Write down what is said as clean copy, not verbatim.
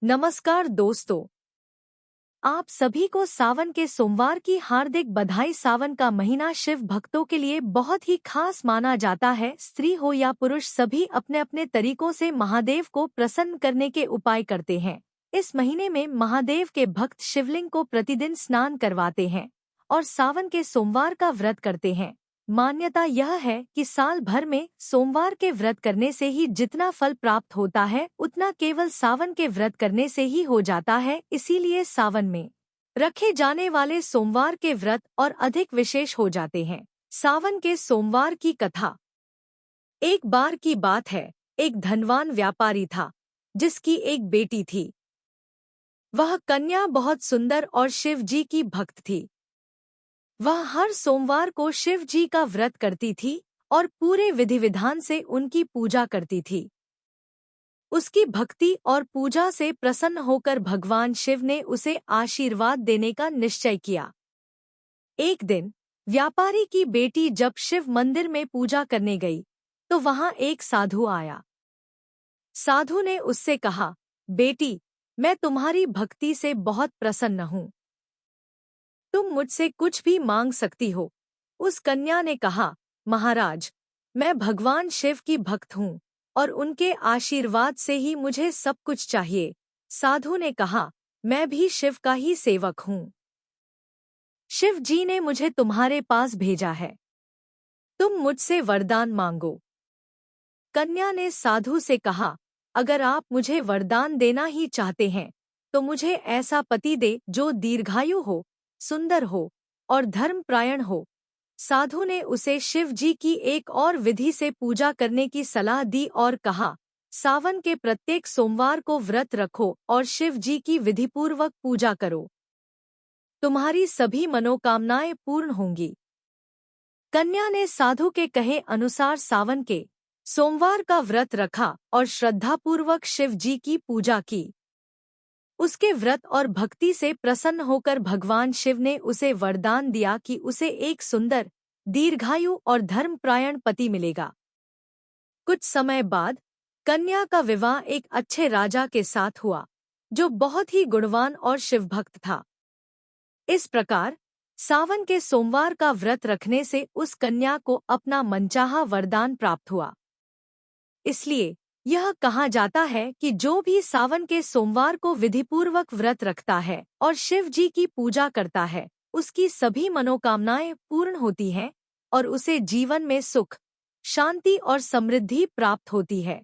नमस्कार दोस्तों, आप सभी को सावन के सोमवार की हार्दिक बधाई। सावन का महीना शिव भक्तों के लिए बहुत ही खास माना जाता है। स्त्री हो या पुरुष सभी अपने अपने तरीकों से महादेव को प्रसन्न करने के उपाय करते हैं। इस महीने में महादेव के भक्त शिवलिंग को प्रतिदिन स्नान करवाते हैं और सावन के सोमवार का व्रत करते हैं। मान्यता यह है कि साल भर में सोमवार के व्रत करने से ही जितना फल प्राप्त होता है उतना केवल सावन के व्रत करने से ही हो जाता है। इसीलिए सावन में रखे जाने वाले सोमवार के व्रत और अधिक विशेष हो जाते हैं। सावन के सोमवार की कथा। एक बार की बात है, एक धनवान व्यापारी था जिसकी एक बेटी थी। वह कन्या बहुत सुंदर और शिव जी की भक्त थी। वह हर सोमवार को शिव जी का व्रत करती थी और पूरे विधि विधान से उनकी पूजा करती थी। उसकी भक्ति और पूजा से प्रसन्न होकर भगवान शिव ने उसे आशीर्वाद देने का निश्चय किया। एक दिन व्यापारी की बेटी जब शिव मंदिर में पूजा करने गई तो वहां एक साधु आया। साधु ने उससे कहा, बेटी, मैं तुम्हारी भक्ति से बहुत प्रसन्न हूँ। तुम मुझसे कुछ भी मांग सकती हो। उस कन्या ने कहा, महाराज, मैं भगवान शिव की भक्त हूँ और उनके आशीर्वाद से ही मुझे सब कुछ चाहिए। साधु ने कहा, मैं भी शिव का ही सेवक हूँ। शिव जी ने मुझे तुम्हारे पास भेजा है। तुम मुझसे वरदान मांगो। कन्या ने साधु से कहा, अगर आप मुझे वरदान देना ही चाहते हैं तो मुझे ऐसा पति दे जो दीर्घायु हो, सुंदर हो और धर्मपरायण हो। साधु ने उसे शिव जी की एक और विधि से पूजा करने की सलाह दी और कहा, सावन के प्रत्येक सोमवार को व्रत रखो और शिव जी की विधिपूर्वक पूजा करो। तुम्हारी सभी मनोकामनाएं पूर्ण होंगी। कन्या ने साधु के कहे अनुसार सावन के सोमवार का व्रत रखा और श्रद्धापूर्वक शिव जी की पूजा की। उसके व्रत और भक्ति से प्रसन्न होकर भगवान शिव ने उसे वरदान दिया कि उसे एक सुंदर, दीर्घायु और धर्मपरायण पति मिलेगा। कुछ समय बाद कन्या का विवाह एक अच्छे राजा के साथ हुआ जो बहुत ही गुणवान और शिवभक्त था। इस प्रकार सावन के सोमवार का व्रत रखने से उस कन्या को अपना मनचाहा वरदान प्राप्त हुआ। इसलिए यह कहा जाता है कि जो भी सावन के सोमवार को विधिपूर्वक व्रत रखता है और शिव जी की पूजा करता है, उसकी सभी मनोकामनाएं पूर्ण होती हैं और उसे जीवन में सुख, शांति और समृद्धि प्राप्त होती है।